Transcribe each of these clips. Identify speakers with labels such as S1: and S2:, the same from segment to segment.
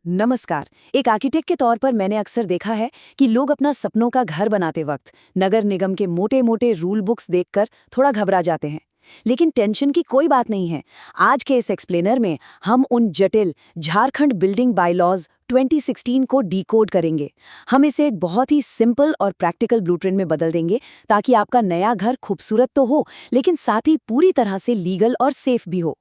S1: नमस्कार। एक आर्किटेक्ट के तौर पर मैंने अक्सर देखा है कि लोग अपना सपनों का घर बनाते वक्त नगर निगम के मोटे-मोटे रूल बुक्स देखकर थोड़ा घबरा जाते हैं। लेकिन टेंशन की कोई बात नहीं है। आज के इस एक्सप्लेनर में हम उन जटिल झारखंड बिल्डिंग बायलॉज 2016 को डिकोड करेंगे। हम इसे एक बहुत ही सिंपल और प्रैक्टिकल ब्लूप्रिंट में बदल देंगे ताकि आपका नया घर खूबसूरत तो हो, लेकिन साथ ही पूरी तरह से लीगल और सेफ भी हो।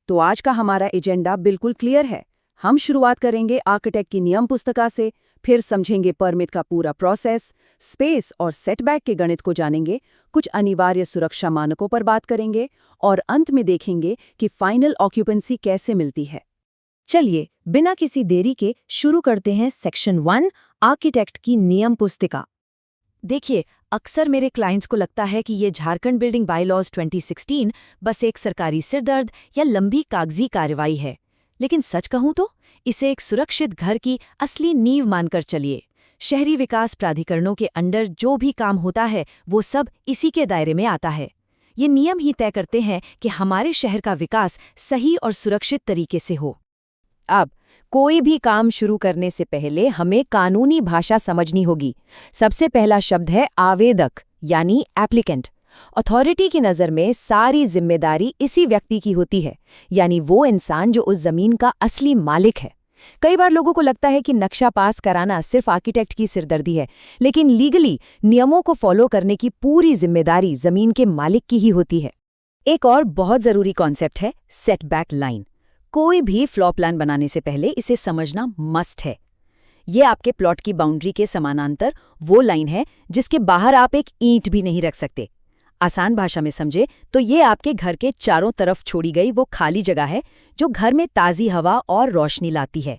S1: तो आज का हमारा एजेंडा बिल्कुल क्लियर है। हम शुरुआत करेंगे आर्किटेक्ट की नियम पुस्तिका से, फिर समझेंगे परमिट का पूरा प्रोसेस, स्पेस और सेटबैक के गणित को जानेंगे, कुछ अनिवार्य सुरक्षा मानकों पर बात करेंगे और अंत में देखेंगे कि फाइनल ऑक्यूपेंसी कैसे मिलती है। चलिए बिना किसी देरी के शुरू करते हैं सेक्शन 1, आर्किटेक्ट की नियम पुस्तिका। देखिए, अक्सर मेरे क्लाइंट्स को लगता है कि ये झारखंड बिल्डिंग बायलॉज 2016 बस एक सरकारी सिरदर्द या लंबी कागजी कार्रवाई है। लेकिन सच कहूं तो इसे एक सुरक्षित घर की असली नींव मानकर चलिए। शहरी विकास प्राधिकरणों के अंडर जो भी काम होता है वो सब इसी के दायरे में आता है। ये नियम ही तय करते हैं कि हमारे शहर का विकास सही और सुरक्षित तरीके से हो। अब कोई भी काम शुरू करने से पहले हमें कानूनी भाषा समझनी होगी। सबसे पहला शब्द है आवेदक यानी एप्लीकेंट। अथॉरिटी की नज़र में सारी जिम्मेदारी इसी व्यक्ति की होती है, यानी वो इंसान जो उस जमीन का असली मालिक है। कई बार लोगों को लगता है कि नक्शा पास कराना सिर्फ आर्किटेक्ट की सिरदर्दी है, लेकिन लीगली नियमों को फॉलो करने की पूरी जिम्मेदारी जमीन के मालिक की ही होती है। एक और बहुत जरूरी कॉन्सेप्ट है सेटबैक लाइन। कोई भी फ्लोर प्लान बनाने से पहले इसे समझना मस्ट है। ये आपके प्लॉट की बाउंड्री के समानांतर वो लाइन है जिसके बाहर आप एक ईंट भी नहीं रख सकते। आसान भाषा में समझे तो ये आपके घर के चारों तरफ छोड़ी गई वो खाली जगह है जो घर में ताज़ी हवा और रोशनी लाती है।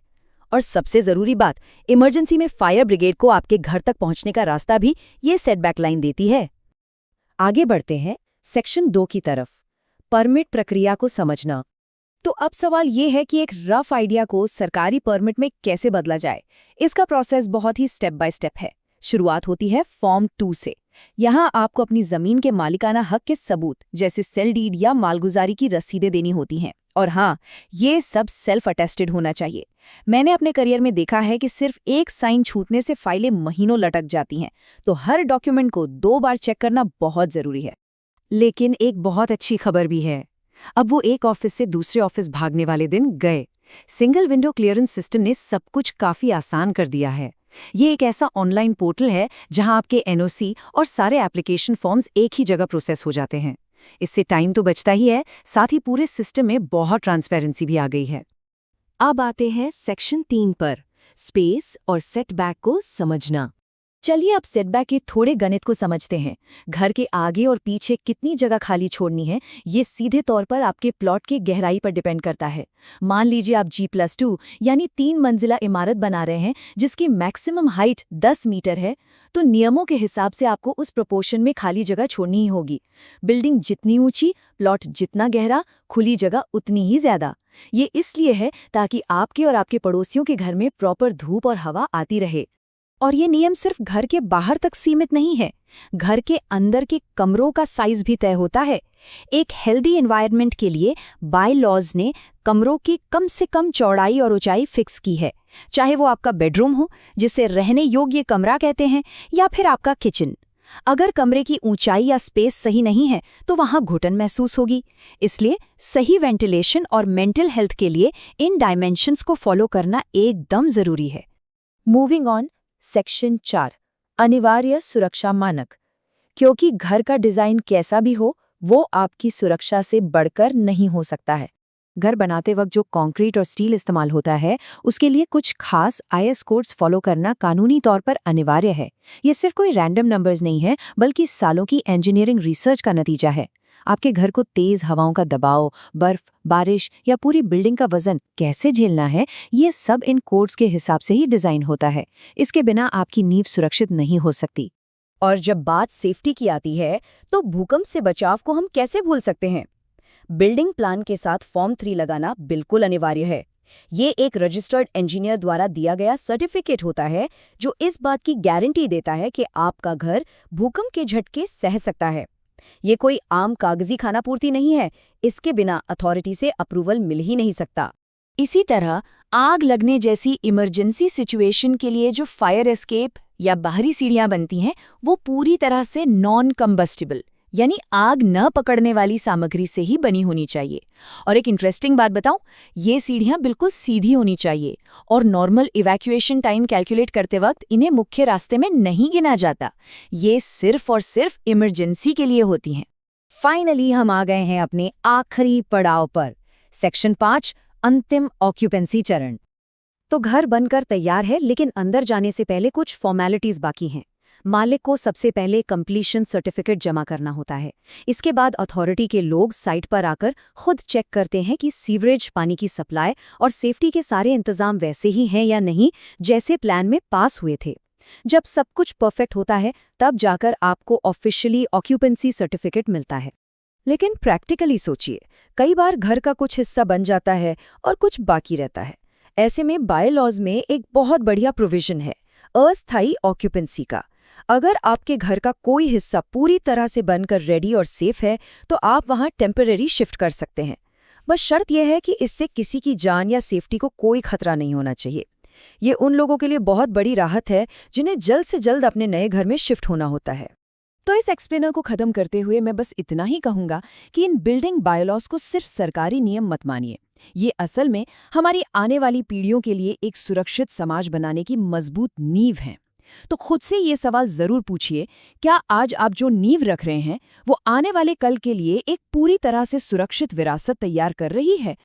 S1: और सबसे ज़रूरी बात, इमरजेंसी में फायर ब्रिगेड को आपके घर तक पहुंचने का रास्ता भी ये सेटबैक लाइन देती है। आगे बढ़ते हैं सेक्शन 2 की तरफ, परमिट प्रक्रिया को समझना। तो अब सवाल ये है कि एक रफ आइडिया को सरकारी परमिट में कैसे बदला जाए। इसका प्रोसेस बहुत ही स्टेप बाय स्टेप है। शुरुआत होती है फॉर्म 2 से। यहाँ आपको अपनी जमीन के मालिकाना हक के सबूत जैसे सेल डीड या मालगुजारी की रसीदें देनी होती हैं। और हाँ, ये सब सेल्फ अटेस्टेड होना चाहिए। मैंने अपने करियर में देखा है कि सिर्फ एक साइन छूटने से फाइलें महीनों लटक जाती हैं, तो हर डॉक्यूमेंट को 2 बार चेक करना बहुत जरूरी है। लेकिन एक बहुत अच्छी खबर भी है। अब वो एक ऑफिस से दूसरे ऑफिस भागने वाले दिन गए। सिंगल विंडो क्लियरेंस सिस्टम ने सब कुछ काफी आसान कर दिया है। ये एक ऐसा ऑनलाइन पोर्टल है जहां आपके एनओसी और सारे एप्लीकेशन फॉर्म्स एक ही जगह प्रोसेस हो जाते हैं। इससे टाइम तो बचता ही है, साथ ही पूरे सिस्टम में बहुत ट्रांसपेरेंसी भी आ गई है। अब आते हैं सेक्शन 3 पर, स्पेस और सेटबैक को समझना। चलिए अब सेटबैक के थोड़े गणित को समझते हैं। घर के आगे और पीछे कितनी जगह खाली छोड़नी है, ये सीधे तौर पर आपके प्लॉट की गहराई पर डिपेंड करता है। मान लीजिए आप G+2 यानी 3 मंजिला इमारत बना रहे हैं जिसकी मैक्सिमम हाइट 10 मीटर है, तो नियमों के हिसाब से आपको उस प्रोपोर्शन में खाली जगह छोड़नी ही होगी। बिल्डिंग जितनी ऊंची, प्लॉट जितना गहरा, खुली जगह उतनी ही ज्यादा। ये इसलिए है ताकि आपके और आपके पड़ोसियों के घर में प्रॉपर धूप और हवा आती रहे। और ये नियम सिर्फ घर के बाहर तक सीमित नहीं है, घर के अंदर के कमरों का साइज भी तय होता है। एक हेल्दी एनवायरनमेंट के लिए बाय लॉज ने कमरों की कम से कम चौड़ाई और ऊंचाई फिक्स की है, चाहे वो आपका बेडरूम हो जिसे रहने योग्य कमरा कहते हैं, या फिर आपका किचन। अगर कमरे की ऊंचाई या स्पेस सही नहीं है तो वहां घुटन महसूस होगी। इसलिए सही वेंटिलेशन और मेंटल हेल्थ के लिए इन डायमेंशंस को फॉलो करना एकदम जरूरी है। मूविंग ऑन, सेक्शन 4, अनिवार्य सुरक्षा मानक। क्योंकि घर का डिजाइन कैसा भी हो, वो आपकी सुरक्षा से बढ़कर नहीं हो सकता है। घर बनाते वक्त जो कंक्रीट और स्टील इस्तेमाल होता है, उसके लिए कुछ खास IS कोड्स फॉलो करना कानूनी तौर पर अनिवार्य है। ये सिर्फ कोई रैंडम नंबर्स नहीं है, बल्कि सालों की इंजीनियरिंग रिसर्च का नतीजा है। आपके घर को तेज हवाओं का दबाव, बर्फ, बारिश या पूरी बिल्डिंग का वजन कैसे झेलना है, ये सब इन कोड्स के हिसाब से ही डिजाइन होता है। इसके बिना आपकी नींव सुरक्षित नहीं हो सकती। और जब बात सेफ्टी की आती है, तो भूकंप से बचाव को हम कैसे भूल सकते हैं। बिल्डिंग प्लान के साथ फॉर्म 3 लगाना बिल्कुल अनिवार्य है। ये एक रजिस्टर्ड इंजीनियर द्वारा दिया गया सर्टिफिकेट होता है जो इस बात की गारंटी देता है कि आपका घर भूकंप के झटके सह सकता है। ये कोई आम कागजी खानापूर्ति नहीं है, इसके बिना अथॉरिटी से अप्रूवल मिल ही नहीं सकता।
S2: इसी तरह आग लगने जैसी इमरजेंसी सिचुएशन के लिए जो फायर एस्केप या बाहरी सीढ़ियां बनती हैं, वो पूरी तरह से नॉन कंबस्टिबल यानी आग न पकड़ने वाली सामग्री से ही बनी होनी चाहिए। और एक इंटरेस्टिंग बात बताऊं, ये सीढ़ियां बिल्कुल सीधी होनी चाहिए और नॉर्मल इवैक्यूएशन टाइम कैलकुलेट करते वक्त इन्हें मुख्य रास्ते में नहीं गिना जाता। ये सिर्फ और सिर्फ इमरजेंसी के लिए होती हैं।
S1: फाइनली हम आ गए हैं अपने आखिरी पड़ाव पर, सेक्शन 5, अंतिम ऑक्यूपेंसी चरण। तो घर बनकर तैयार है, लेकिन अंदर जाने से पहले कुछ फॉर्मेलिटीज बाकी हैं। मालिक को सबसे पहले कंप्लीशन सर्टिफिकेट जमा करना होता है। इसके बाद अथॉरिटी के लोग साइट पर आकर खुद चेक करते हैं कि सीवरेज, पानी की सप्लाई और सेफ्टी के सारे इंतजाम वैसे ही हैं या नहीं जैसे प्लान में पास हुए थे। जब सब कुछ परफेक्ट होता है, तब जाकर आपको ऑफिशियली ऑक्यूपेंसी सर्टिफिकेट मिलता है। लेकिन प्रैक्टिकली सोचिए, कई बार घर का कुछ हिस्सा बन जाता है और कुछ बाकी रहता है। ऐसे में बायलॉज में एक बहुत बढ़िया प्रोविजन है, अस्थायी ऑक्यूपेंसी का। अगर आपके घर का कोई हिस्सा पूरी तरह से बनकर रेडी और सेफ है, तो आप वहां टेम्पररी शिफ्ट कर सकते हैं। बस शर्त यह है कि इससे किसी की जान या सेफ्टी को कोई खतरा नहीं होना चाहिए। ये उन लोगों के लिए बहुत बड़ी राहत है जिन्हें जल्द से जल्द अपने नए घर में शिफ्ट होना होता है। तो इस एक्सप्लेनर को खत्म करते हुए मैं बस इतना ही कहूंगा कि इन बिल्डिंग बायलॉज को सिर्फ सरकारी नियम मत मानिए। ये असल में हमारी आने वाली पीढ़ियों के लिए एक सुरक्षित समाज बनाने की मजबूत नींव है। तो खुद से ये सवाल जरूर पूछिए, क्या आज आप जो नींव रख रहे हैं वो आने वाले कल के लिए एक पूरी तरह से सुरक्षित विरासत तैयार कर रही है?